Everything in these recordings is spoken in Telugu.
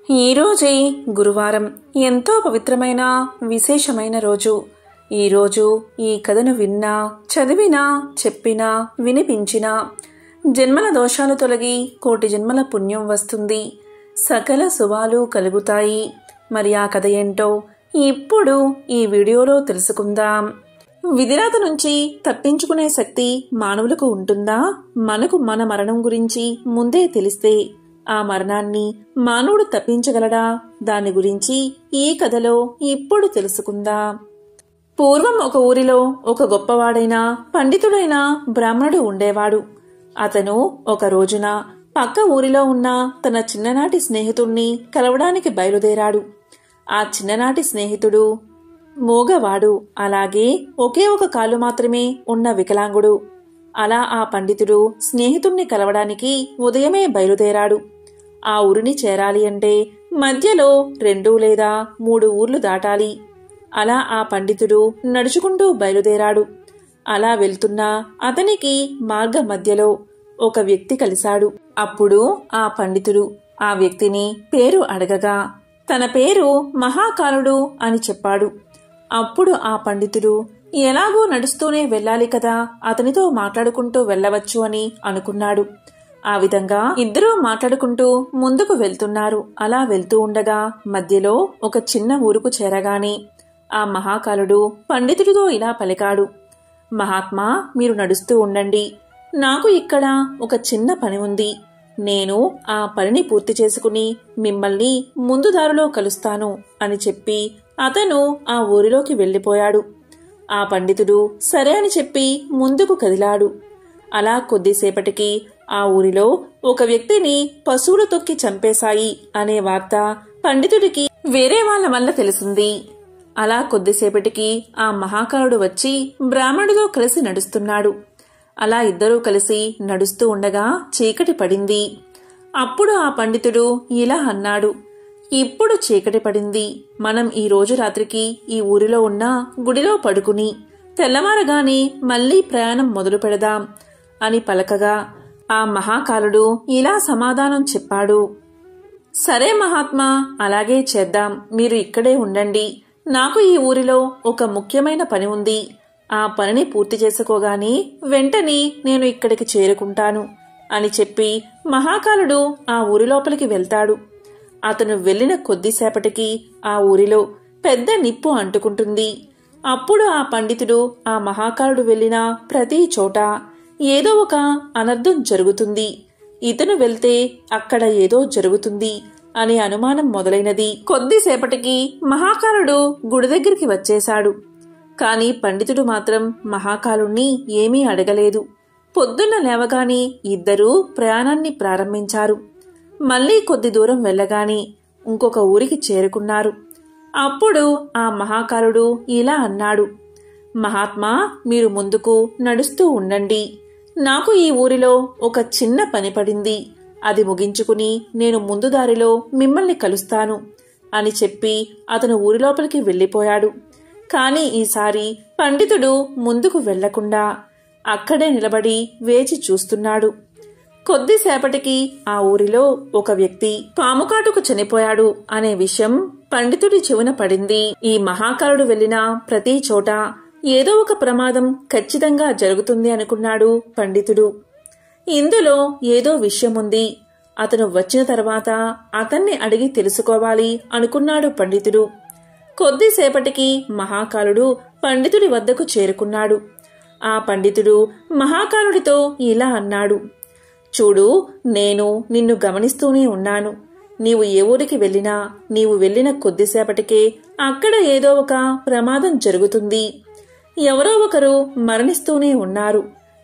ఈరోజే గురువారం, ఎంతో పవిత్రమైన విశేషమైన రోజు. ఈరోజు ఈ కథను విన్నా, చదివినా, చెప్పినా, వినిపించినా జన్మల దోషాలు తొలగి కోటి జన్మల పుణ్యం వస్తుంది, సకల శుభాలు కలుగుతాయి. మరి ఆ కథ ఏంటో ఇప్పుడు ఈ వీడియోలో తెలుసుకుందాం. విధిరాత నుంచి తప్పించుకునే శక్తి మానవులకు ఉంటుందా? మనకు మన మరణం గురించి ముందే తెలిస్తే ఆ మరణాన్ని మానవుడు తప్పించగలడా? దాని గురించి ఈ కథలో ఇప్పుడు తెలుసుకుందాం. పూర్వం ఒక ఊరిలో ఒక గొప్పవాడైన పండితుడైన బ్రాహ్మణుడు ఉండేవాడు. అతను ఒక రోజున పక్క ఊరిలో ఉన్న తన చిన్ననాటి స్నేహితుణ్ణి కలవడానికి బయలుదేరాడు. ఆ చిన్ననాటి స్నేహితుడు మూగవాడు, అలాగే ఒకే ఒక కాలు మాత్రమే ఉన్న వికలాంగుడు. అలా ఆ పండితుడు స్నేహితుణ్ణి కలవడానికి ఉదయమే బయలుదేరాడు. ఆ ఊరిని చేరాలి అంటే మధ్యలో 2 లేదా 3 ఊర్లు దాటాలి. అలా ఆ పండితుడు నడుచుకుంటూ బయలుదేరాడు. అలా వెళ్తున్నా అతనికి మార్గ మధ్యలో ఒక వ్యక్తి కలిశాడు. అప్పుడు ఆ పండితుడు ఆ వ్యక్తిని పేరు అడగగా తన పేరు మహాకాలుడు అని చెప్పాడు. అప్పుడు ఆ పండితుడు ఎలాగో నడుస్తూనే వెళ్ళాలి కదా, అతనితో మాట్లాడుకుంటూ వెళ్ళవచ్చు అని అనుకున్నాడు. ఆ విధంగా ఇద్దరూ మాట్లాడుకుంటూ ముందుకు వెళ్తున్నారు. అలా వెళ్తూ ఉండగా మధ్యలో ఒక చిన్న ఊరుకు చేరగానే ఆ మహాకాలుడు పండితుడితో ఇలా పలికాడు. మహాత్మా, మీరు నడుస్తూ ఉండండి. నాకు ఇక్కడ ఒక చిన్న పని ఉంది. నేను ఆ పనిని పూర్తి చేసుకుని మిమ్మల్ని ముందు దారిలో కలుస్తాను అని చెప్పి అతను ఆ ఊరిలోకి వెళ్లిపోయాడు. ఆ పండితుడు సరే అని చెప్పి ముందుకు కదిలాడు. అలా కొద్దిసేపటికి ఆ ఊరిలో ఒక వ్యక్తిని పశువులు తొక్కి చంపేశాయి అనే వార్త పండితుడికి వేరే వాళ్ల వల్ల తెలిసింది. అలా కొద్దిసేపటికి ఆ మహాకాలుడు వచ్చి బ్రాహ్మణుడితో కలిసి నడుస్తున్నాడు. అలా ఇద్దరూ కలిసి నడుస్తూ ఉండగా చీకటి పడింది. అప్పుడు ఆ పండితుడు ఇలా అన్నాడు, ఇప్పుడు చీకటి పడింది. మనం ఈ రోజు రాత్రికి ఈ ఊరిలో ఉన్న గుడిలో పడుకుని తెల్లవారగానే మళ్లీ ప్రయాణం మొదలు పెడదాం అని పలకగా ఆ మహాకాలుడు ఇలా సమాధానం చెప్పాడు. సరే మహాత్మా, అలాగే చేద్దాం. మీరు ఇక్కడే ఉండండి. నాకు ఈ ఊరిలో ఒక ముఖ్యమైన పని ఉంది. ఆ పనిని పూర్తి చేసుకోగానే వెంటనే నేను ఇక్కడికి చేరుకుంటాను అని చెప్పి మహాకాలుడు ఆ ఊరి లోపలికి వెళ్తాడు. అతను వెళ్లిన కొద్దిసేపటికి ఆ ఊరిలో పెద్ద నిప్పు అంటుకుంటుంది. అప్పుడు ఆ పండితుడు ఆ మహాకాలుడు వెళ్లిన ప్రతి చోట ఏదో ఒక అనర్థం జరుగుతుంది, ఇతను వెళ్తే అక్కడ ఏదో జరుగుతుంది అనే అనుమానం మొదలైనది. కొద్దిసేపటికి మహాకాలుడు గుడి దగ్గరికి వచ్చేశాడు. కాని పండితుడు మాత్రం మహాకాలుణ్ణి ఏమీ అడగలేదు. పొద్దున్న లేవగానే ఇద్దరూ ప్రయాణాన్ని ప్రారంభించారు. మళ్లీ కొద్ది దూరం వెళ్లగానే ఇంకొక ఊరికి చేరుకున్నారు. అప్పుడు ఆ మహాకాలుడు ఇలా అన్నాడు, మహాత్మా, మీరు ముందుకు నడుస్తూ ఉండండి. నాకు ఈ ఊరిలో ఒక చిన్న పని పడింది. అది ముగించుకుని నేను ముందు దారిలో మిమ్మల్ని కలుస్తాను అని చెప్పి అతను ఊరి లోపలికి వెళ్లిపోయాడు. కాని ఈసారి పండితుడు ముందుకు వెళ్లకుండా అక్కడే నిలబడి వేచి చూస్తున్నాడు. కొద్దిసేపటికి ఆ ఊరిలో ఒక వ్యక్తి పాముకాటుకు చనిపోయాడు అనే విషయం పండితుడి చెవున పడింది. ఈ మహాకాలుడు వెళ్లిన ప్రతి చోట ఏదో ఒక ప్రమాదం ఖచ్చితంగా జరుగుతుంది అనుకున్నాడు పండితుడు. ఇందులో ఏదో విషయముంది. అతను వచ్చిన తర్వాత అతన్ని అడిగి తెలుసుకోవాలి అనుకున్నాడు పండితుడు. కొద్దిసేపటికి మహాకాలుడు పండితుడి వద్దకు చేరుకున్నాడు. ఆ పండితుడు మహాకాలుడితో ఇలా అన్నాడు, చూడు, నేను నిన్ను గమనిస్తూనే ఉన్నాను. నీవు ఏ ఊరికి వెళ్ళినా నీవు వెళ్లిన కొద్దిసేపటికే అక్కడ ఏదో ఒక ప్రమాదం జరుగుతుంది. ఎవరో ఒకరు మరణిస్తూనే ఉన్నారు.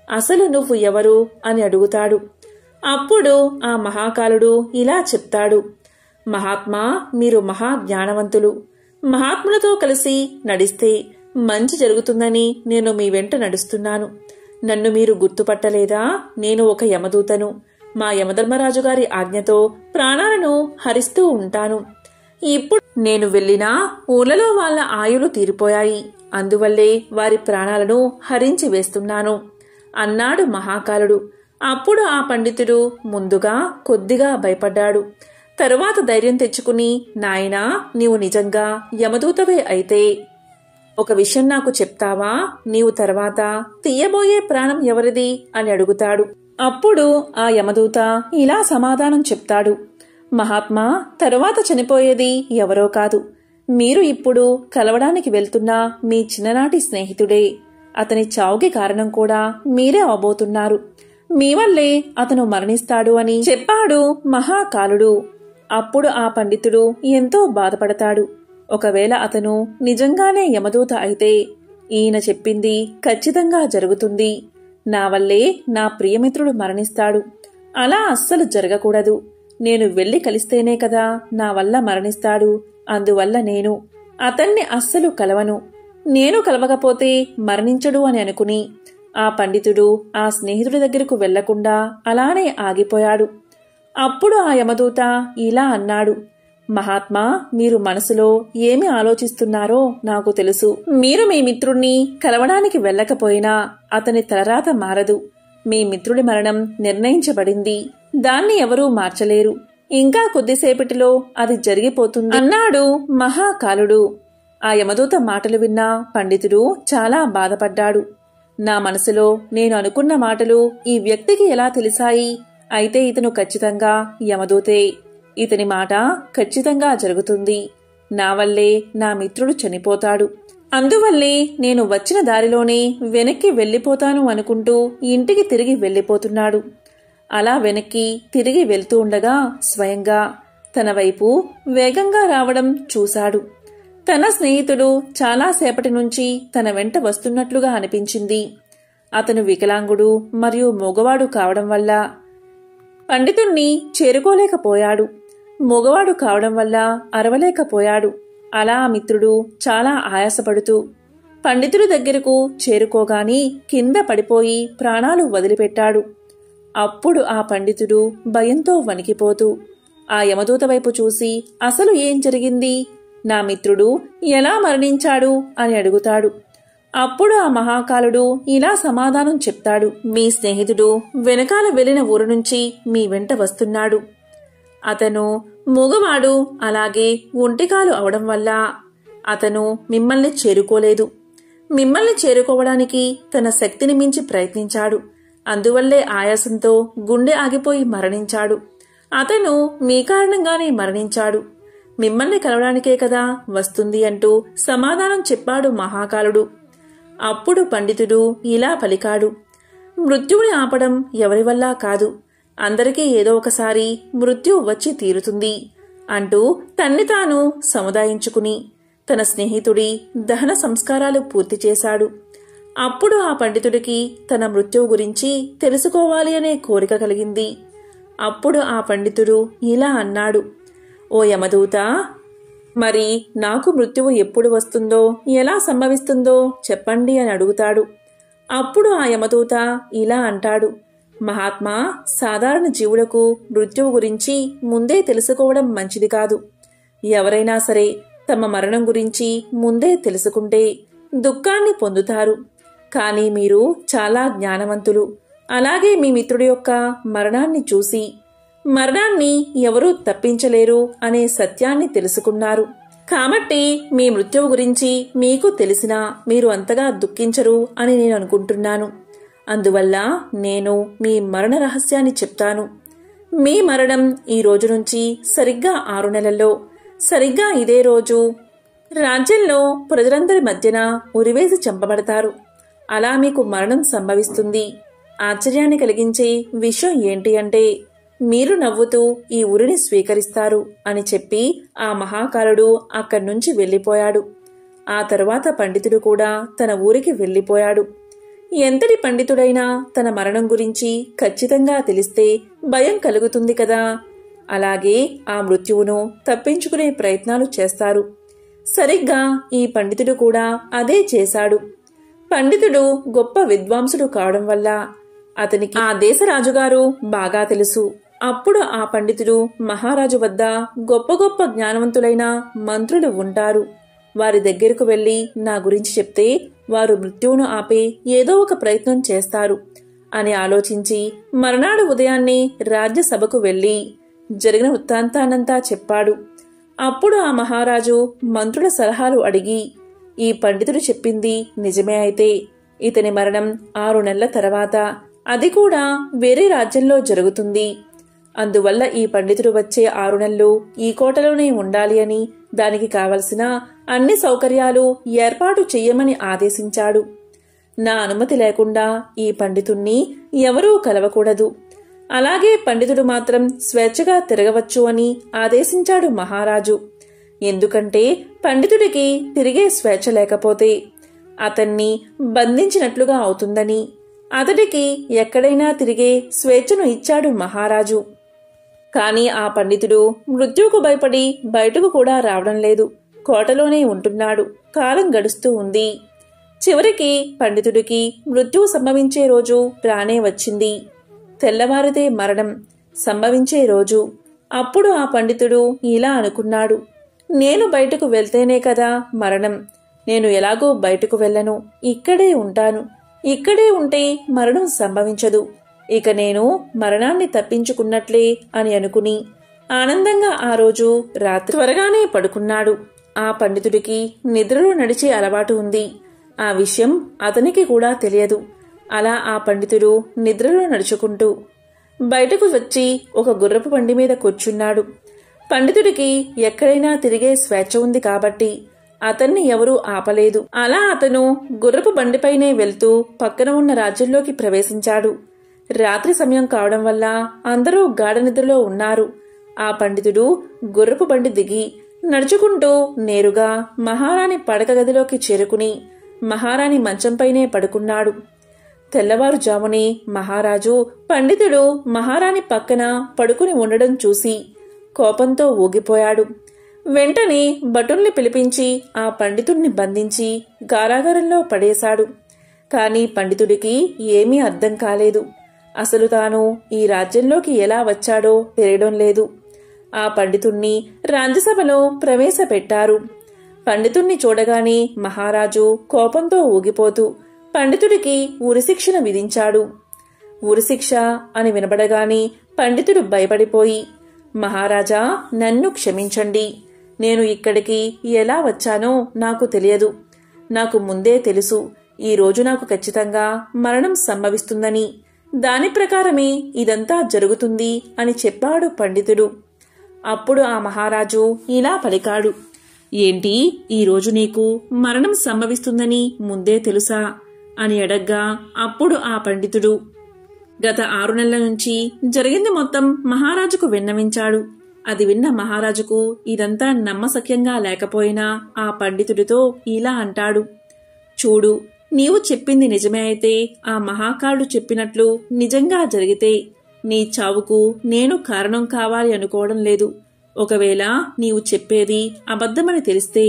అసలు నువ్వు ఎవరు అని అడుగుతాడు. అప్పుడు ఆ మహాకాలుడు ఇలా చెప్తాడు, మహాత్మా, మీరు మహా జ్ఞానవంతులు. మహాత్ములతో కలిసి నడిస్తే మంచి జరుగుతుందని నేను మీ వెంట నడుస్తున్నాను. నన్ను మీరు గుర్తుపట్టలేదా? నేను ఒక యమదూతను. మా యమధర్మరాజు గారి ఆజ్ఞతో ప్రాణాలను హరిస్తూ ఉంటాను. ఇప్పుడు నేను వెళ్లినా ఊళ్ళలో వాళ్ల ఆయులు తీరిపోయాయి. అందువల్లే వారి ప్రాణాలను హరించి వేస్తున్నాను అన్నాడు మహాకాలుడు. అప్పుడు ఆ పండితుడు ముందుగా కొద్దిగా భయపడ్డాడు. తరువాత ధైర్యం తెచ్చుకుని, నాయనా, నీవు నిజంగా యమదూతవే అయితే ఒక విషయం నాకు చెప్తావా? నీవు తర్వాత తీయబోయే ప్రాణం ఎవరిది అని అడుగుతాడు. అప్పుడు ఆ యమదూత ఇలా సమాధానం చెప్తాడు. మహాత్మా, తరువాత చనిపోయేది ఎవరో కాదు, మీరు ఇప్పుడు కలవడానికి వెళ్తున్న మీ చిన్ననాటి స్నేహితుడే. అతని చావుకి కారణం కూడా మీరే అవబోతున్నారు. మీ వల్లే అతను మరణిస్తాడు అని చెప్పాడు మహాకాలుడు. అప్పుడు ఆ పండితుడు ఎంతో బాధపడతాడు. ఒకవేళ అతను నిజంగానే యమదూత అయితే ఈయన చెప్పింది ఖచ్చితంగా జరుగుతుంది. నా వల్లే నా ప్రియమిత్రుడు మరణిస్తాడు. అలా అస్సలు జరగకూడదు. నేను వెళ్లి కలిస్తేనే కదా నా వల్ల మరణిస్తాడు. అందువల్ల నేను అతన్ని అస్సలు కలవను. నేను కలవకపోతే మరణించడు అని అనుకుని ఆ పండితుడు ఆ స్నేహితుడి దగ్గరకు వెళ్లకుండా అలానే ఆగిపోయాడు. అప్పుడు ఆ యమదూత ఇలా అన్నాడు. మహాత్మా, మీరు మనసులో ఏమి ఆలోచిస్తున్నారో నాకు తెలుసు. మీరు మీ మిత్రుణ్ణి కలవడానికి వెళ్ళకపోయినా అతని తలరాత మారదు. మీ మిత్రుడి మరణం నిర్ణయించబడింది. దాన్ని ఎవరూ మార్చలేరు. ఇంకా కొద్దిసేపటిలో అది జరిగిపోతుంది అన్నాడు మహాకాలుడు. ఆ యమదూత మాటలు విన్న పండితుడు చాలా బాధపడ్డాడు. నా మనసులో నేను అనుకున్న మాటలు ఈ వ్యక్తికి ఎలా తెలిసాయి? అయితే ఇతను ఖచ్చితంగా యమదూతే. ఇతని మాట ఖచ్చితంగా జరుగుతుంది. నా వల్లే నా మిత్రుడు చనిపోతాడు. అందువల్లే నేను వచ్చిన దారిలోనే వెనక్కి వెళ్లిపోతాను అనుకుంటూ ఇంటికి తిరిగి వెళ్లిపోతున్నాడు. అలా వెనక్కి తిరిగి వెళ్తూ ఉండగా స్వయంగా తన వైపు వేగంగా రావడం చూశాడు. తన స్నేహితుడు చాలాసేపటి నుంచి తన వెంట వస్తున్నట్లుగా అనిపించింది. అతను వికలాంగుడు మరియు మగవాడు కావడం వల్ల పండితుణ్ణి చేరుకోలేకపోయాడు. మగవాడు కావడం వల్ల అరవలేకపోయాడు. అలా ఆ మిత్రుడు చాలా ఆయాసపడుతూ పండితుడి దగ్గరకు చేరుకోగాని కింద పడిపోయి ప్రాణాలు వదిలిపెట్టాడు. అప్పుడు ఆ పండితుడు భయంతో వణికిపోతూ ఆ యమదూత వైపు చూసి, అసలు ఏం జరిగింది? నా మిత్రుడు ఎలా మరణించాడు అని అడుగుతాడు. అప్పుడు ఆ మహాకాలుడు ఇలా సమాధానం చెప్తాడు. మీ స్నేహితుడు వెనకాల వెళ్లిన ఊరు నుంచి మీ వెంట వస్తున్నాడు. అతను మూగవాడు, అలాగే ఒంటికాలు అవడం వల్ల అతను మిమ్మల్ని చేరుకోలేదు. మిమ్మల్ని చేరుకోవడానికి తన శక్తిని మించి ప్రయత్నించాడు. అందువల్లే ఆయాసంతో గుండె ఆగిపోయి మరణించాడు. అతను మీ కారణంగానే మరణించాడు. మిమ్మల్ని కలవడానికే కదా వస్తుంది అంటూ సమాధానం చెప్పాడు మహాకాలుడు. అప్పుడు పండితుడు ఇలా పలికాడు. మృత్యువుని ఆపడం ఎవరి వల్ల కాదు. అందరికీ ఏదో ఒకసారి మృత్యు వచ్చి తీరుతుంది అంటూ తన్ని తాను సముదాయించుకుని తన స్నేహితుడి దహన సంస్కారాలు పూర్తి చేశాడు. అప్పుడు ఆ పండితుడికి తన మృత్యువు గురించి తెలుసుకోవాలి అనే కోరిక కలిగింది. అప్పుడు ఆ పండితుడు ఇలా అన్నాడు. ఓ యమదూత, మరి నాకు మృత్యువు ఎప్పుడు వస్తుందో, ఎలా సంభవిస్తుందో చెప్పండి అని అడుగుతాడు. అప్పుడు ఆ యమదూత ఇలా అంటాడు. మహాత్మా, సాధారణ జీవులకు మృత్యువు గురించి ముందే తెలుసుకోవడం మంచిది కాదు. ఎవరైనా సరే తమ మరణం గురించి ముందే తెలుసుకుంటే దుఃఖాన్ని పొందుతారు. కానీ మీరు చాలా జ్ఞానవంతులు. అలాగే మీ మిత్రుడి యొక్క మరణాన్ని చూసి మరణాన్ని ఎవరూ తప్పించలేరు అనే సత్యాన్ని తెలుసుకున్నారు. కాబట్టి మీ మృత్యువు గురించి మీకు తెలిసినా మీరు అంతగా దుఃఖించరు అని నేను అనుకుంటున్నాను. అందువల్ల నేను మీ మరణ రహస్యాన్ని చెప్తాను. మీ మరణం ఈ రోజు నుంచి సరిగ్గా 6 నెలల్లో సరిగ్గా ఇదే రోజు రాజ్యంలో ప్రజలందరి మధ్యన ఉరివేసి చంపబడతారు. అలా మీకు మరణం సంభవిస్తుంది. ఆశ్చర్యాన్ని కలిగించే విషయం ఏంటి అంటే మీరు నవ్వుతూ ఈ ఉరిని స్వీకరిస్తారు అని చెప్పి ఆ మహాకాలుడు అక్కడ్నుంచి వెళ్లిపోయాడు. ఆ తరువాత పండితుడు కూడా తన ఊరికి వెళ్లిపోయాడు. ఎంతటి పండితుడైనా తన మరణం గురించి ఖచ్చితంగా తెలిస్తే భయం కలుగుతుంది కదా. అలాగే ఆ మృత్యువును తప్పించుకునే ప్రయత్నాలు చేస్తారు. సరిగ్గా ఈ పండితుడు కూడా అదే చేశాడు. పండితుడు గొప్ప విద్వాంసుడు కావడం వల్ల అతనికి ఆ దేశ రాజుగారు బాగా తెలుసు. అప్పుడు ఆ పండితుడు మహారాజు వద్ద గొప్ప గొప్ప జ్ఞానవంతులైన మంత్రులు ఉంటారు. వారి దగ్గరకు వెళ్లి నా గురించి చెప్తే వారు మృత్యువును ఆపే ఏదో ఒక ప్రయత్నం చేస్తారు అని ఆలోచించి మర్నాడు ఉదయాన్నే రాజ్యసభకు వెళ్లి జరిగిన వృత్తాంతానంతా చెప్పాడు. అప్పుడు ఆ మహారాజు మంత్రుల సలహాలు అడిగి, ఈ పండితుడు చెప్పింది నిజమే అయితే ఇతని మరణం 6 నెలల తర్వాత, అది కూడా వేరే రాజ్యంలో జరుగుతుంది. అందువల్ల ఈ పండితుడు వచ్చే 6 నెలలు ఈ కోటలోనే ఉండాలి అని, దానికి కావలసిన అన్ని సౌకర్యాలు ఏర్పాటు చెయ్యమని ఆదేశించాడు. నా అనుమతి లేకుండా ఈ పండితుణ్ణి ఎవరూ కలవకూడదు. అలాగే పండితుడు మాత్రం స్వేచ్ఛగా తిరగవచ్చు అని ఆదేశించాడు మహారాజు. ఎందుకంటే పండితుడికి తిరిగే స్వేచ్ఛ లేకపోతే అతన్ని బంధించినట్లుగా అవుతుందని, అతడికి ఎక్కడైనా తిరిగే స్వేచ్ఛను ఇచ్చాడు మహారాజు. కాని ఆ పండితుడు మృత్యువుకు భయపడి బయటకు కూడా రావడం లేదు. కోటలోనే ఉంటున్నాడు. కాలం గడుస్తూ ఉంది. చివరికి పండితుడికి మృత్యువు సంభవించే రోజు రానే వచ్చింది. తెల్లవారితే మరణం సంభవించే రోజు. అప్పుడు ఆ పండితుడు ఇలా అనుకున్నాడు, నేను బయటకు వెళ్తేనే కదా మరణం. నేను ఎలాగో బయటకు వెళ్ళను, ఇక్కడే ఉంటాను. ఇక్కడే ఉంటే మరణం సంభవించదు. ఇక నేను మరణాన్ని తప్పించుకున్నట్లే అని అనుకుని ఆనందంగా ఆ రోజు రాత్రి త్వరగానే పడుకున్నాడు. ఆ పండితుడికి నిద్రలో నడిచే అలవాటు ఉంది. ఆ విషయం అతనికి కూడా తెలియదు. అలా ఆ పండితుడు నిద్రలో నడుచుకుంటూ బయటకు వచ్చి ఒక గుర్రపు బండి మీద కూర్చున్నాడు. పండితుడికి ఎక్కడైనా తిరిగే స్వేచ్ఛ ఉంది కాబట్టి అతన్ని ఎవరూ ఆపలేదు. అలా అతను గుర్రపు బండిపైనే వెళ్తూ పక్కన ఉన్న రాజ్యంలోకి ప్రవేశించాడు. రాత్రి సమయం కావడం వల్ల అందరూ గాఢ నిద్రలో ఉన్నారు. ఆ పండితుడు గుర్రపు బండి దిగి నడుచుకుంటూ నేరుగా మహారాణి పడక గదిలోకి చేరుకుని మహారాణి మంచంపైనే పడుకున్నాడు. తెల్లవారుజామునే మహారాజు పండితుడు మహారాణి పక్కన పడుకుని ఉండడం చూసి కోపంతో ఊగిపోయాడు. వెంటనే భటుల్ని పిలిపించి ఆ పండితుణ్ణి బంధించి కారాగారంలో పడేశాడు. కాని పండితుడికి ఏమీ అర్థం కాలేదు. అసలు తాను ఈ రాజ్యంలోకి ఎలా వచ్చాడో తెలియడం లేదు. ఆ పండితుణ్ణి రాజ్యసభలో ప్రవేశపెట్టారు. పండితుణ్ణి చూడగానే మహారాజు కోపంతో ఊగిపోతూ పండితుడికి ఉరిశిక్షను విధించాడు. ఉరిశిక్ష అని వినబడగానే పండితుడు భయపడిపోయి, మహారాజా, నన్ను క్షమించండి. నేను ఇక్కడికి ఎలా వచ్చానో నాకు తెలియదు. నాకు ముందే తెలుసు ఈ రోజు నాకు ఖచ్చితంగా మరణం సంభవిస్తుందని. దాని ప్రకారమే ఇదంతా జరుగుతుంది అని చెప్పాడు పండితుడు. అప్పుడు ఆ మహారాజు ఇలా పలికాడు, ఏంటి, ఈరోజు నీకు మరణం సంభవిస్తుందని ముందే తెలుసా అని అడగ్గా అప్పుడు ఆ పండితుడు గత 6 నెలల నుంచి జరిగింది మొత్తం మహారాజుకు విన్నవించాడు. అది విన్న మహారాజుకు ఇదంతా నమ్మశక్యంగా లేకపోయినా ఆ పండితుడితో ఇలా అంటాడు, చూడు, నీవు చెప్పింది నిజమే అయితే, ఆ మహాకారుడు చెప్పినట్లు నిజంగా జరిగితే నీ చావుకు నేను కారణం కావాలి అనుకోవడం లేదు. ఒకవేళ నీవు చెప్పేది అబద్ధమని తెలిస్తే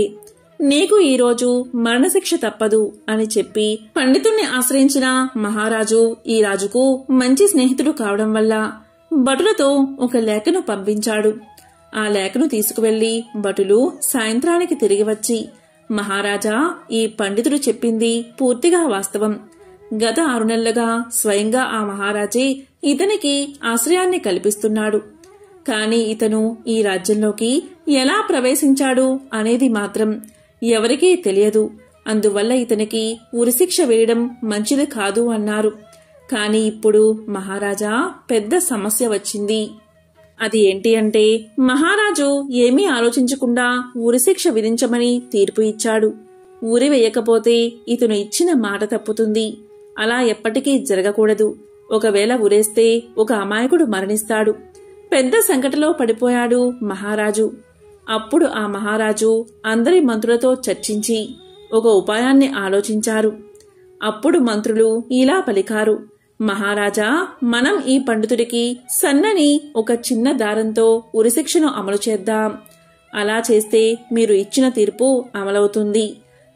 నీకు ఈరోజు మరణశిక్ష తప్పదు అని చెప్పి పండితుణ్ణి ఆశ్రయించిన మహారాజు ఈ రాజుకు మంచి స్నేహితుడు కావడం వల్ల భటులతో ఒక లేఖను పంపించాడు. ఆ లేఖను తీసుకువెళ్లి భటులు సాయంత్రానికి తిరిగి వచ్చి, మహారాజా, ఈ పండితుడు చెప్పింది పూర్తిగా వాస్తవం. గత 6 నెలలుగా స్వయంగా ఆ మహారాజే ఇతనికి ఆశ్రయాన్ని కల్పిస్తున్నాడు. కాని ఇతను ఈ రాజ్యంలోకి ఎలా ప్రవేశించాడు అనేది మాత్రం ఎవరికీ తెలియదు. అందువల్ల ఇతనికి ఉరిశిక్ష వేయడం మంచిది కాదు అన్నారు. కాని ఇప్పుడు మహారాజా, పెద్ద సమస్య వచ్చింది. అది ఏంటి అంటే, మహారాజు ఏమీ ఆలోచించకుండా ఉరిశిక్ష విధించమని తీర్పు ఇచ్చాడు. ఉరి వేయకపోతే ఇతను ఇచ్చిన మాట తప్పుతుంది. అలా ఎప్పటికీ జరగకూడదు. ఒకవేళ ఉరేస్తే ఒక అమాయకుడు మరణిస్తాడు. పెద్ద సంకటలో పడిపోయాడు మహారాజు. అప్పుడు ఆ మహారాజు అందరి మంత్రులతో చర్చించి ఒక ఉపాయాన్ని ఆలోచించారు. అప్పుడు మంత్రులు ఇలా పలికారు, మహారాజా, మనం ఈ పండితుడికి సన్నని ఒక చిన్న దారంతో ఉరిశిక్షను అమలు చేద్దాం. అలా చేస్తే మీరు ఇచ్చిన తీర్పు అమలవుతుంది.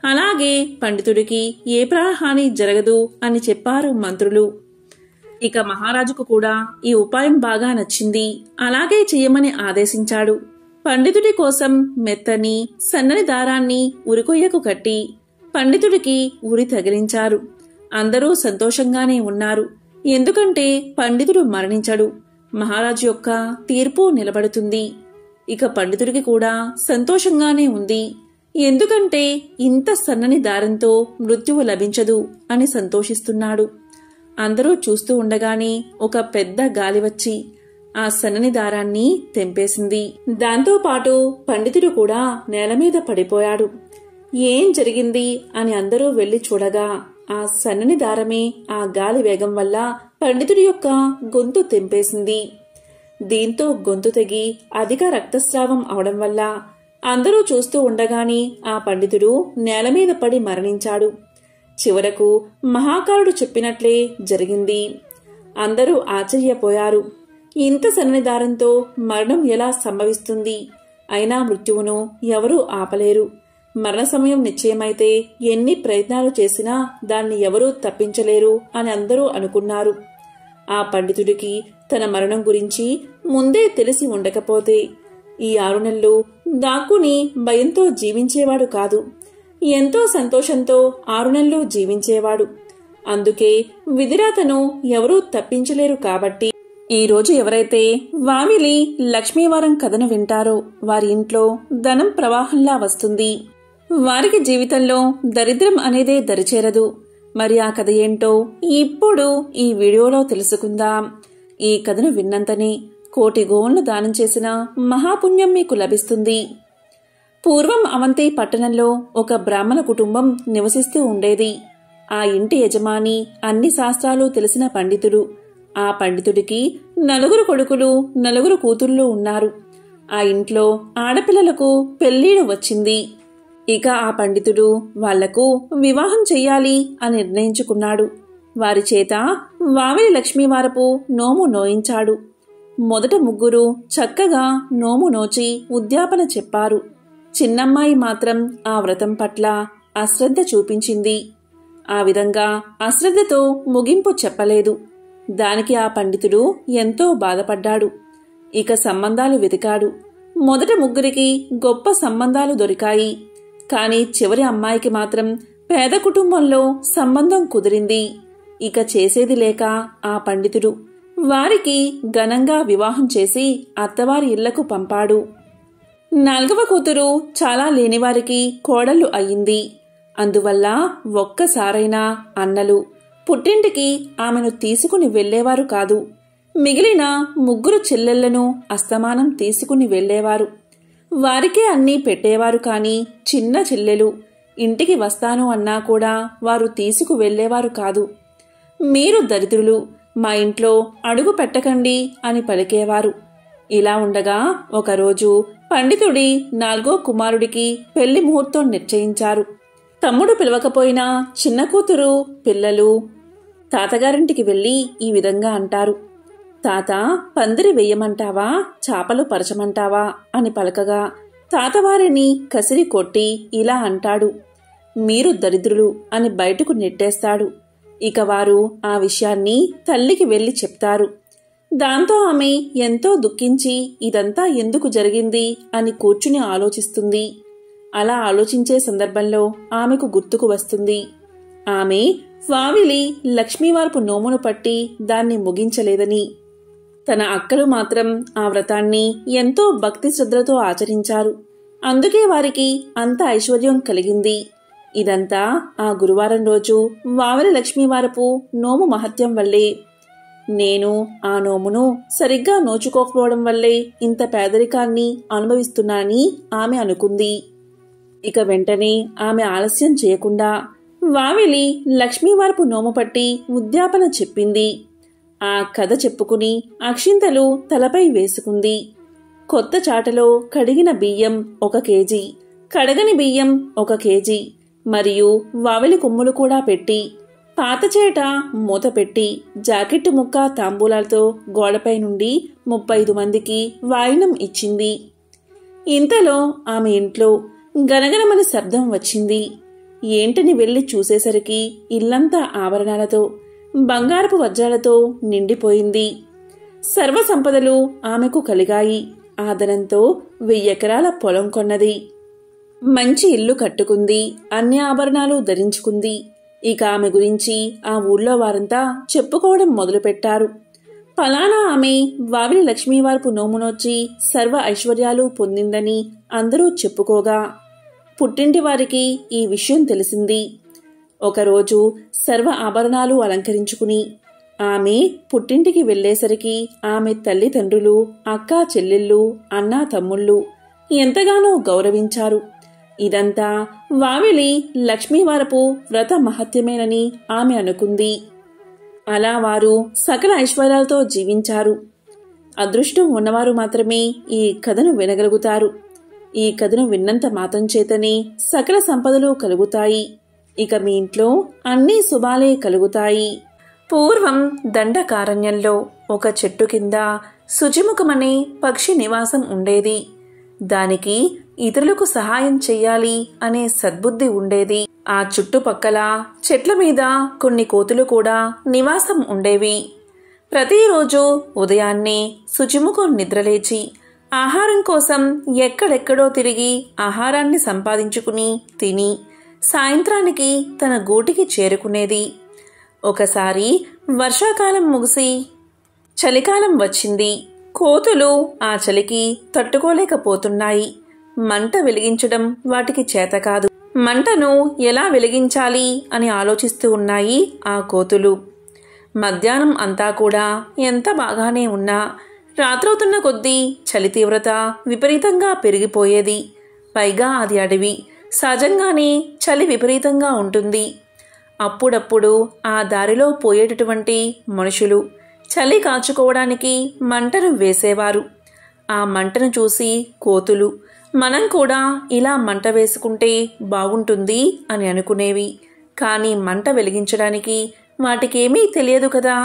అలాగే పండితుడికి ఏ ప్రాణహాని జరగదు అని చెప్పారు మంత్రులు. ఇక మహారాజుకు కూడా ఈ ఉపాయం బాగా నచ్చింది. అలాగే చెయ్యమని ఆదేశించాడు. పండితుడి కోసం మెత్తని సన్నని దారాన్ని ఉరికొయ్యకు కట్టి పండితుడికి ఉరి తగిలించారు. అందరూ సంతోషంగానే ఉన్నారు. ఎందుకంటే పండితుడు మరణించడు. మహారాజు యొక్క తీర్పు నిలబడుతుంది. ఇక పండితుడికి కూడా సంతోషంగానే ఉంది. ఎందుకంటే ఇంత సన్నని దారంతో మృత్యువు లభించదు అని సంతోషిస్తున్నాడు. అందరూ చూస్తూ ఉండగానే ఒక పెద్ద గాలి వచ్చి ఆ సన్నని దారాన్ని తెంపేసింది. దాంతోపాటు పండితుడు కూడా నేలమీద పడిపోయాడు. ఏం జరిగింది అని అందరూ వెళ్లి చూడగా ఆ సన్నని దారమే ఆ గాలి వేగం వల్ల పండితుడి యొక్క గొంతు తెంపేసింది. దీంతో గొంతు తెగి అధిక రక్తస్రావం అవడం వల్ల అందరూ చూస్తూ ఉండగానే ఆ పండితుడు నేలమీద పడి మరణించాడు. చివరకు మహాకాలుడు చెప్పినట్లే జరిగింది. అందరూ ఆశ్చర్యపోయారు. ఇంత సన్నని దారంతో మరణం ఎలా సంభవిస్తుంది? అయినా మృత్యువును ఎవరూ ఆపలేరు. మరణ సమయం నిశ్చయమైతే ఎన్ని ప్రయత్నాలు చేసినా దాన్ని ఎవరూ తప్పించలేరు అని అందరూ అనుకున్నారు. ఆ పండితుడికి తన మరణం గురించి ముందే తెలిసి ఉండకపోతే ఈ 6 నెలలు దాక్కుని భయంతో జీవించేవాడు కాదు. ఎంతో సంతోషంతో 6 నెలలు జీవించేవాడు. అందుకే విధిరాతను ఎవరూ తప్పించలేరు. కాబట్టి ఈ రోజు ఎవరైతే వావిలి లక్ష్మీవారం కథను వింటారో వారి ఇంట్లో ధనం ప్రవాహంలా వస్తుంది. వారికి జీవితంలో దరిద్రం అనేదే దరిచేరదు. మరి ఆ కథ ఏంటో ఇప్పుడు ఈ వీడియోలో తెలుసుకుందాం. ఈ కథను విన్నంతనే 1,000,000 గోవులను దానం చేసిన మహాపుణ్యం మీకు లభిస్తుంది. పూర్వం అవంతి పట్టణంలో ఒక బ్రాహ్మణ కుటుంబం నివసిస్తూ ఉండేది. ఆ ఇంటి యజమాని అన్ని శాస్త్రాలు తెలిసిన పండితుడు. ఆ పండితుడికి 4 కొడుకులు 4 కూతుళ్ళు ఉన్నారు. ఆ ఇంట్లో ఆడపిల్లలకు పెళ్లిడు వచ్చింది. ఇక ఆ పండితుడు వాళ్లకు వివాహం చెయ్యాలి అని నిర్ణయించుకున్నాడు. వారి చేత వావిలి లక్ష్మీవారపు నోము నోయించాడు. మొదట 3 చక్కగా నోము నోచి ఉద్యాపన చెప్పారు. చిన్నమ్మాయి మాత్రం ఆ వ్రతం పట్ల అశ్రద్ధ చూపించింది. ఆ విధంగా అశ్రద్ధతో ముగింపు చెప్పలేదు. దానికి ఆ పండితుడు ఎంతో బాధపడ్డాడు. ఇక సంబంధాలు వెతికాడు. మొదట 3కి గొప్ప సంబంధాలు దొరికాయి. కాని చివరి అమ్మాయికి మాత్రం పేద కుటుంబంలో సంబంధం కుదిరింది. ఇక చేసేది లేక ఆ పండితుడు వారికి ఘనంగా వివాహం చేసి అత్తవారి ఇళ్లకు పంపాడు. 4వ కూతురు చాలా లేనివారికి కోడళ్లు అయ్యింది. అందువల్ల ఒక్కసారైనా అన్నలు పుట్టింటికి ఆమెను తీసుకుని వెళ్లేవారు కాదు. మిగిలిన 3 చెల్లెళ్లను అస్తమానం తీసుకుని వెళ్లేవారు. వారికే అన్నీ పెట్టేవారు. కాని చిన్న చెల్లెలు ఇంటికి వస్తాను అన్నా కూడా వారు తీసుకు వెళ్లేవారు కాదు. మీరు దరిద్రులు, మా ఇంట్లో అడుగు పెట్టకండి అని పలికేవారు. ఇలా ఉండగా ఒకరోజు పండితుడి 4వ కుమారుడికి పెళ్లి ముహూర్తం నిశ్చయించారు. తమ్ముడు పిలవకపోయినా చిన్న కూతురు పిల్లలు తాతగారింటికి వెళ్లి ఈ విధంగా అంటారు. తాత, పందిరి వెయ్యమంటావా, చాపలు పరచమంటావా అని పలకగా తాతవారిని కసిరి కొట్టి ఇలా అంటాడు. మీరు దరిద్రులు అని బయటకు నెట్టేస్తాడు. ఇక వారు ఆ విషయాన్ని తల్లికి వెళ్లి చెప్తారు. దాంతో ఆమె ఎంతో దుఃఖించి ఇదంతా ఎందుకు జరిగింది అని కూర్చుని ఆలోచిస్తుంది. అలా ఆలోచించే సందర్భంలో ఆమెకు గుర్తుకు వస్తుంది. ఆమె వావిలి లక్ష్మీవారపు నోమును పట్టి దాన్ని ముగించలేదని. తన అక్కలు మాత్రం ఆ వ్రతాన్ని ఎంతో భక్తి శ్రద్ధలతో ఆచరించారు. అందుకే వారికి అంత ఐశ్వర్యం కలిగింది. ఇదంతా ఆ గురువారం రోజు వావిలి లక్ష్మీవారపు నోము మహత్యం వల్లే. నేను ఆ నోమును సరిగ్గా నోచుకోకపోవడం వల్లే ఇంత పేదరికాన్ని అనుభవిస్తున్నానని ఆమె అనుకుంది. ఇక వెంటనే ఆమె ఆలస్యం చేయకుండా వావిలి లక్ష్మీవారపు నోము పట్టి ఉద్యాపన చెప్పింది. ఆ కథ చెప్పుకుని అక్షింతలు తలపై వేసుకుంది. కొత్త చాటలో కడిగిన బియ్యం 1 కేజీ, కడగని బియ్యం 1 కేజీ మరియు వావిలి కొమ్ములు కూడా పెట్టి పాతచేట మూత పెట్టి జాకెట్టు ముక్క తాంబూలాలతో గోడపై నుండి 35 మందికి వాయినం ఇచ్చింది. ఇంతలో ఆమె ఇంట్లో గనగనమని శబ్దం వచ్చింది. ఏంటని వెళ్లి చూసేసరికి ఇల్లంతా ఆభరణాలతో బంగారపు వజ్రాలతో నిండిపోయింది. సర్వసంపదలు ఆమెకు కలిగాయి. ఆ ధనంతో 1000 ఎకరాల పొలం కొన్నది. మంచి ఇల్లు కట్టుకుంది. అన్ని ఆభరణాలు ధరించుకుంది. ఇక ఆమె గురించి ఆ ఊళ్ళో వారంతా చెప్పుకోవడం మొదలుపెట్టారు. ఫలానా ఆమె వావిలి లక్ష్మీవారపు నోమునొచ్చి సర్వ ఐశ్వర్యాలు పొందిందని అందరూ చెప్పుకోగా పుట్టింటి వారికి ఈ విషయం తెలిసింది. ఒకరోజు సర్వ ఆభరణాలు అలంకరించుకుని ఆమె పుట్టింటికి వెళ్లేసరికి ఆమె తల్లిదండ్రులు, అక్కా చెల్లెళ్ళు, అన్నా తమ్ముళ్ళు ఎంతగానో గౌరవించారు. ఇదంతా వావిలి లక్ష్మీవారపు వ్రత మహత్యమేనని ఆమె అనుకుంది. అలా వారు సకల ఐశ్వర్యాలతో జీవించారు. అదృష్టం ఉన్నవారు మాత్రమే ఈ కథను వినగలుగుతారు. ఈ కథను విన్నంత మాత్రం చేతనే సకల సంపదలు కలుగుతాయి. ఇక మీ ఇంట్లో అన్ని శుభాలే కలుగుతాయి. పూర్వం దండకారణ్యంలో ఒక చెట్టు కింద శుచిముఖమనే పక్షి నివాసం ఉండేది. దానికి ఇతరులకు సహాయం చెయ్యాలి అనే సద్బుద్ధి ఉండేది. ఆ చుట్టుపక్కల చెట్ల మీద కొన్ని కోతులు కూడా నివాసం ఉండేవి. ప్రతిరోజు ఉదయాన్నే శుచిముఖం నిద్రలేచి ఆహారం కోసం ఎక్కడెక్కడో తిరిగి ఆహారాన్ని సంపాదించుకుని తిని సాయంత్రానికి తన గూటికి చేరుకునేది. ఒకసారి వర్షాకాలం ముగిసి చలికాలం వచ్చింది. కోతులు ఆ చలికి తట్టుకోలేకపోతున్నాయి. మంట వెలిగించడం వాటికి చేతకాదు. మంటను ఎలా వెలిగించాలి అని ఆలోచిస్తూ ఉన్నాయి ఆ కోతులు. మధ్యాహ్నం అంతా కూడా ఎంత బాగానే ఉన్నా రాత్రవుతున్న కొద్దీ చలి తీవ్రత విపరీతంగా పెరిగిపోయేది. పైగా అది అడవి, సహజంగానే చలి విపరీతంగా ఉంటుంది. అప్పుడప్పుడు ఆ దారిలో పోయేటటువంటి మనుషులు చలి కాచుకోవడానికి మంటను వేసేవారు. ఆ మంటను చూసి కోతులు మనం కూడా ఇలా మంట వేసుకుంటే బాగుంటుంది అని అనుకునేవి. కానీ మంట వెలిగించడానికి వాటికేమీ తెలియదు కదా.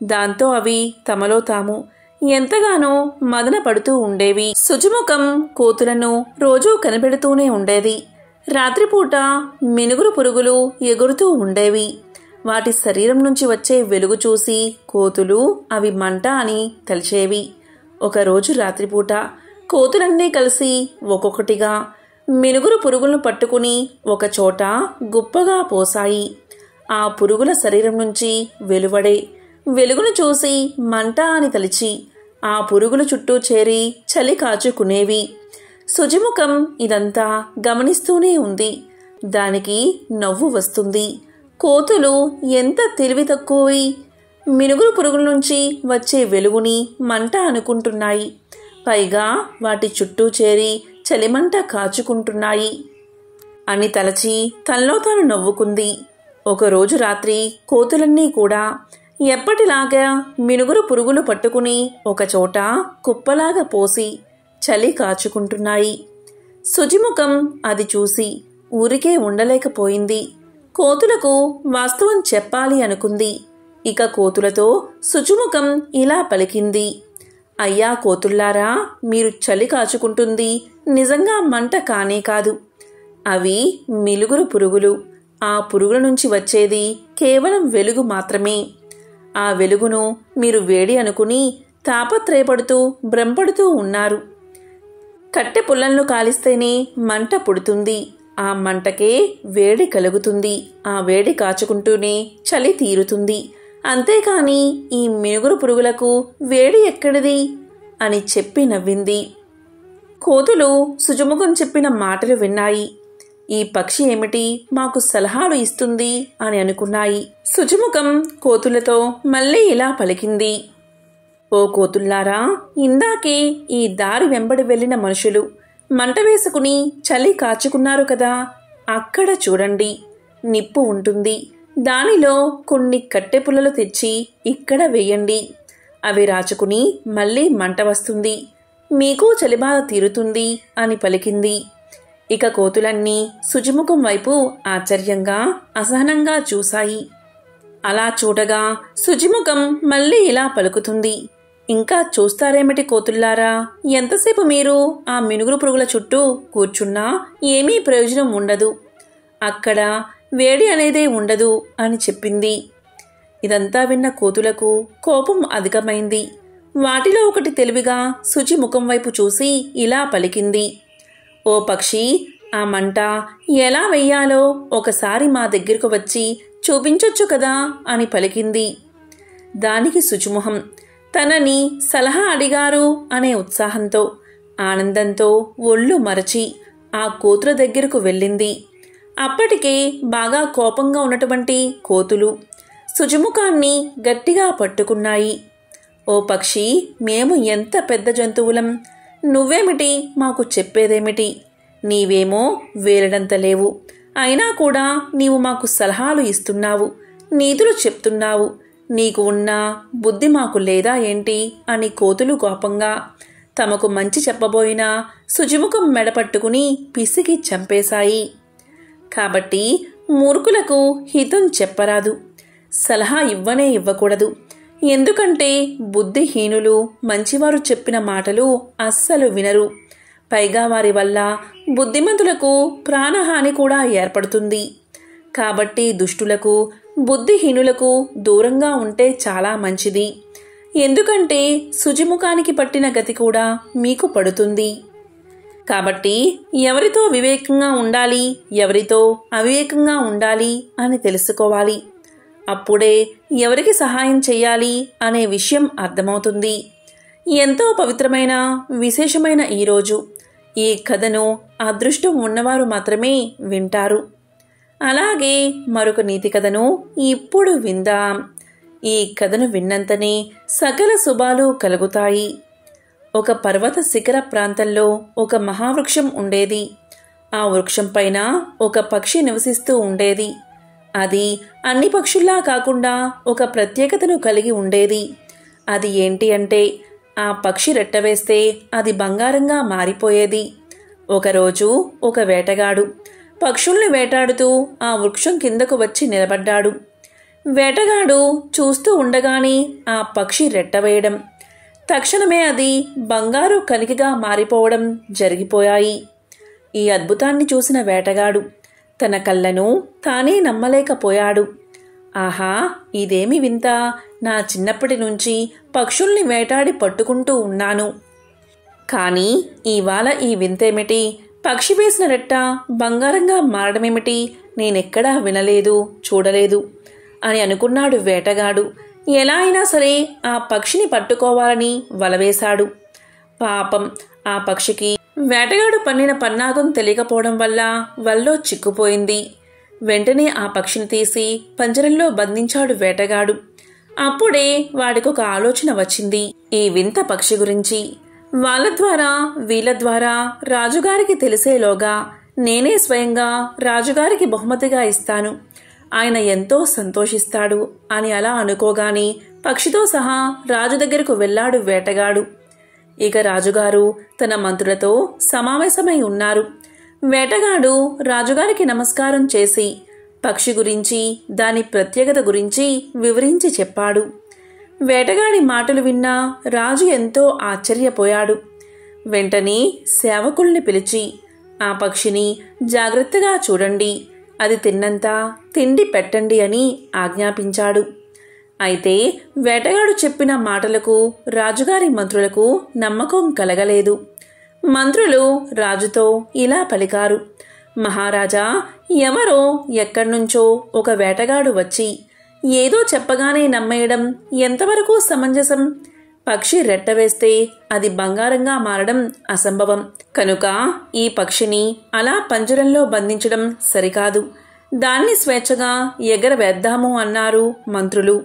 దాంతో అవి తమలో తాము ఎంతగానో మదన పడుతూ ఉండేవి. శుచిముఖం కోతులను రోజూ కనిపెడుతూనే ఉండేది. రాత్రిపూట మినుగురు పురుగులు ఎగురుతూ ఉండేవి. వాటి శరీరం నుంచి వచ్చే వెలుగు చూసి కోతులు అవి మంట అని తలిచేవి. ఒకరోజు రాత్రిపూట కోతులన్నీ కలిసి ఒక్కొక్కటిగా మినుగురు పురుగులను పట్టుకుని ఒకచోట గుప్పగా పోసాయి. ఆ పురుగుల శరీరం నుంచి వెలువడే వెలుగును చూసి మంట అని తలిచి ఆ పురుగుల చుట్టూ చేరి చలి కాచుకునేవి. శుచిముఖం ఇదంతా గమనిస్తూనే ఉంది. దానికి నవ్వు వస్తుంది. కోతులు ఎంత తెలివి తక్కువవి, మినుగురు పురుగుల నుంచి వచ్చే వెలుగుని మంట అనుకుంటున్నాయి. పైగా వాటి చుట్టూ చేరి చలిమంట కాచుకుంటున్నాయి అని తలచి తనలో తాను నవ్వుకుంది. ఒకరోజు రాత్రి కోతులన్నీ కూడా ఎప్పటిలాగా మినుగురు పురుగులు పట్టుకుని ఒకచోట కుప్పలాగా పోసి చలి కాచుకుంటున్నాయి. శుచిముఖం అది చూసి ఊరికే ఉండలేకపోయింది. కోతులకు వాస్తవం చెప్పాలి అనుకుంది. ఇక కోతులతో శుచిముఖం ఇలా పలికింది. అయ్యా కోతుల్లారా, మీరు చలి కాచుకుంటుంది నిజంగా మంట కానే కాదు. అవి మిలుగురు పురుగులు. ఆ పురుగుల నుంచి వచ్చేది కేవలం వెలుగు మాత్రమే. ఆ వెలుగును మీరు వేడి అనుకుని తాపత్రయపడుతూ భ్రమపడుతూ ఉన్నారు. కట్టె పుల్లలను కాలిస్తేనే మంట పుడుతుంది. ఆ మంటకే వేడి కలుగుతుంది. ఆ వేడి కాచుకుంటూనే చలి తీరుతుంది. అంతేకాని ఈ మినుగురు పురుగులకు వేడి ఎక్కడిది అని చెప్పి నవ్వింది. కోతులు శుచిముఖం చెప్పిన మాటలు విన్నాయి. ఈ పక్షి ఏమిటి మాకు సలహాలు ఇస్తుంది అని అనుకున్నాయి. శుచిముఖం కోతులతో మళ్ళీ ఇలా పలికింది. ఓ కోతుల్లారా, ఇందాకే ఈ దారి వెంబడి వెళ్లిన మనుషులు మంట వేసుకుని చలి కాచుకున్నారు కదా. అక్కడ చూడండి, నిప్పు ఉంటుంది. దానిలో కొన్ని కట్టె పుల్లలు తెచ్చి ఇక్కడ వేయండి. అవి రాచుకుని మళ్ళీ మంట వస్తుంది. మీకు చలిబాధ తీరుతుంది అని పలికింది. ఇక కోతులన్నీ శుచిముఖం వైపు ఆశ్చర్యంగా అసహనంగా చూశాయి. అలా చూడగా శుచిముఖం మళ్ళీ ఇలా పలుకుతుంది. ఇంకా చూస్తారేమిటి కోతుల్లారా, ఎంతసేపు మీరు ఆ మినుగురు పురుగుల చుట్టూ కూర్చున్నా ఏమీ ప్రయోజనం ఉండదు. అక్కడ వేడి అనేదే ఉండదు అని చెప్పింది. ఇదంతా విన్న కోతులకు కోపం అధికమైంది. వాటిలో ఒకటి తెలివిగా శుచిముఖం వైపు చూసి ఇలా పలికింది. ఓ పక్షి, ఆ మంట ఎలా వెయ్యాలో ఒకసారి మా దగ్గరకు వచ్చి చూపించొచ్చు కదా అని పలికింది. దానికి శుచిముఖం, తనని సలహా అడిగారు అనే ఉత్సాహంతో, ఆనందంతో ఒళ్ళు మరచి ఆ కోతుల దగ్గరకు వెళ్ళింది. అప్పటికే బాగా కోపంగా ఉన్నటువంటి కోతులు సుజుముఖాన్ని గట్టిగా పట్టుకున్నాయి. ఓ పక్షి, మేము ఎంత పెద్ద జంతువులం, నువ్వేమిటి మాకు చెప్పేదేమిటి? నీవేమో వేలడంత లేవు, అయినా కూడా నీవు మాకు సలహాలు ఇస్తున్నావు, నీతులు చెప్తున్నావు, నీకు ఉన్న బుద్ధి మాకు లేదా ఏంటి అని కోతులు కోపంగా తమకు మంచి చెప్పబోయినా సుజుముఖం మెడపట్టుకుని పిసికి చంపేశాయి. కాబట్టి మూర్ఖులకు హితం చెప్పరాదు, సలహా ఇవ్వనే ఇవ్వకూడదు. ఎందుకంటే బుద్ధిహీనులు మంచివారు చెప్పిన మాటలు అస్సలు వినరు. పైగా వారి వల్ల బుద్ధిమంతులకు ప్రాణహాని కూడా ఏర్పడుతుంది. కాబట్టి దుష్టులకు, బుద్ధిహీనులకు దూరంగా ఉంటే చాలా మంచిది. ఎందుకంటే సుజిముఖానికి పట్టిన గతి కూడా మీకు పడుతుంది. కాబట్టి ఎవరితో వివేకంగా ఉండాలి, ఎవరితో అవివేకంగా ఉండాలి అని తెలుసుకోవాలి. అప్పుడే ఎవరికి సహాయం చేయాలి అనే విషయం అర్థమవుతుంది. ఎంతో పవిత్రమైన విశేషమైన ఈరోజు ఈ కథను అదృష్టం ఉన్నవారు మాత్రమే వింటారు. అలాగే మరొక నీతి కథను ఇప్పుడు విందాం. ఈ కథను విన్నంతనే సకల శుభాలు కలుగుతాయి. ఒక పర్వత శిఖర ప్రాంతంలో ఒక మహావృక్షం ఉండేది. ఆ వృక్షం పైన ఒక పక్షి నివసిస్తూ ఉండేది. అది అన్ని పక్షుల్లా కాకుండా ఒక ప్రత్యేకతను కలిగి ఉండేది. అది ఏంటి అంటే, ఆ పక్షి రెట్టవేస్తే అది బంగారంగా మారిపోయేది. ఒకరోజు ఒక వేటగాడు పక్షుల్ని వేటాడుతూ ఆ వృక్షం కిందకు వచ్చి నిలబడ్డాడు. వేటగాడు చూస్తూ ఉండగానే ఆ పక్షి రెట్టవేయడం, తక్షణమే అది బంగారు కణికగా మారిపోవడం జరిగిపోయాయి. ఈ అద్భుతాన్ని చూసిన వేటగాడు తన కళ్ళను తానే నమ్మలేకపోయాడు. ఆహా, ఇదేమి వింత! నా చిన్నప్పటి నుంచి పక్షుల్ని వేటాడి పట్టుకుంటూ ఉన్నాను, కానీ ఇవాళ ఈ వింతేమిటి? పక్షి వేసిన రెట్ట బంగారంగా మారడమేమిటి? నేనెక్కడా వినలేదు, చూడలేదు అని అనుకున్నాడు వేటగాడు. ఎలా అయినా సరే ఆ పక్షిని పట్టుకోవాలని వలవేశాడు. పాపం, ఆ పక్షికి వేటగాడు పన్నిన పన్నాగం తెలియకపోవడం వల్ల వల్లో చిక్కుపోయింది. వెంటనే ఆ పక్షిని తీసి పంజరంలో బంధించాడు వేటగాడు. అప్పుడే వాడికొక ఆలోచన వచ్చింది ఈ వింత పక్షి గురించి. వాళ్ళ ద్వారా వీళ్ళ ద్వారా రాజుగారికి తెలిసేలోగా నేనే స్వయంగా రాజుగారికి బహుమతిగా ఇస్తాను, ఆయన ఎంతో సంతోషిస్తాడు అని అలా అనుకోగానే పక్షితో సహా రాజు దగ్గరకు వెళ్ళాడు వేటగాడు. ఇక రాజుగారు తన మంత్రులతో సమావేశమై ఉన్నారు. వేటగాడు రాజుగారికి నమస్కారం చేసి పక్షి గురించి, దాని ప్రత్యేకత గురించి వివరించి చెప్పాడు. వేటగాడి మాటలు విన్న రాజు ఎంతో ఆశ్చర్యపోయాడు. వెంటనే సేవకుల్ని పిలిచి ఆ పక్షిని జాగ్రత్తగా చూడండి, అది తిన్నంత తిండి పెట్టండి అని ఆజ్ఞాపించాడు. అయితే వేటగాడు చెప్పిన మాటలకు రాజుగారి మంత్రులకు నమ్మకం కలగలేదు. మంత్రులు రాజుతో ఇలా పలికారు: మహారాజా, ఎవరో ఎక్కడ్నుంచో ఒక వేటగాడు వచ్చి ఏదో చెప్పగానే నమ్మేయడం ఎంతవరకు సమంజసం? పక్షి రెట్టవేస్తే అది బంగారంగా మారడం అసంభవం. కనుక ఈ పక్షిని అలా పంజరంలో బంధించడం సరికాదు, దాన్ని స్వేచ్ఛగా ఎగరవేద్దాము అన్నారు మంత్రులు.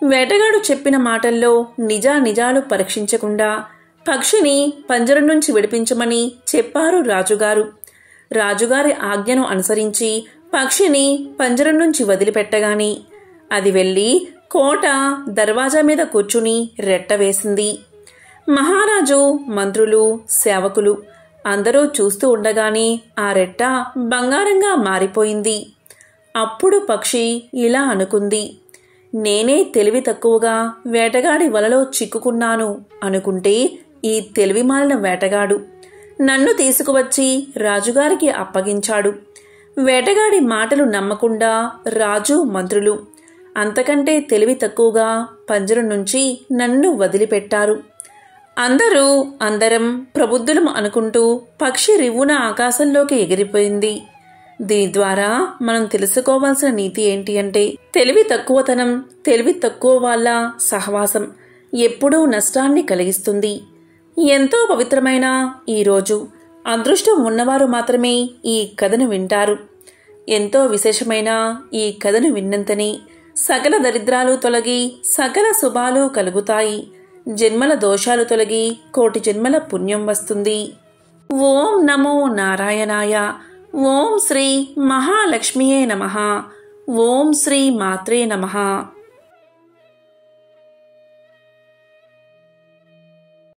వేటగాడు చెప్పిన మాటల్లో నిజానిజాలు పరీక్షించకుండా పక్షిని పంజరం నుంచి విడిపించమని చెప్పారు రాజుగారు. రాజుగారి ఆజ్ఞను అనుసరించి పక్షిని పంజరం నుంచి వదిలిపెట్టగాని అది వెళ్ళి కోట దర్వాజా మీద కూర్చుని రెట్టవేసింది. మహారాజు, మంత్రులు, సేవకులు అందరూ చూస్తూ ఉండగానే ఆ రెట్ట బంగారంగా మారిపోయింది. అప్పుడు పక్షి ఇలా అనుకుంది: నేనే తెలివి తక్కువగా వేటగాడి వలలో చిక్కుకున్నాను అనుకుంటే ఈ తెలివి మాలిన వేటగాడు నన్ను తీసుకువచ్చి రాజుగారికి అప్పగించాడు. వేటగాడి మాటలు నమ్మకుండా రాజు, మంత్రులు అంతకంటే తెలివి తక్కువగా పంజరం నుంచి నన్ను వదిలిపెట్టారు. అందరం ప్రబుద్ధులం అనుకుంటూ పక్షి రివ్వున ఆకాశంలోకి ఎగిరిపోయింది. దీని ద్వారా మనం తెలుసుకోవాల్సిన నీతి ఏంటి అంటే, తెలివి తక్కువతనం, తెలివి తక్కువ వాళ్ళ సహవాసం ఎప్పుడూ నష్టాన్ని కలిగిస్తుంది. ఎంతో పవిత్రమైన ఈరోజు అదృష్టం ఉన్నవారు మాత్రమే ఈ కథను వింటారు. ఎంతో విశేషమైన ఈ కథను విన్నంతనే సకల దరిద్రాలు తొలగి సకల శుభాలు కలుగుతాయి. జన్మల దోషాలు తొలగి కోటి జన్మల పుణ్యం వస్తుంది. ఓం నమో నారాయణాయ. ఓం శ్రీ మహాలక్ష్మియే నమః. ఓం శ్రీ మాత్రే నమః.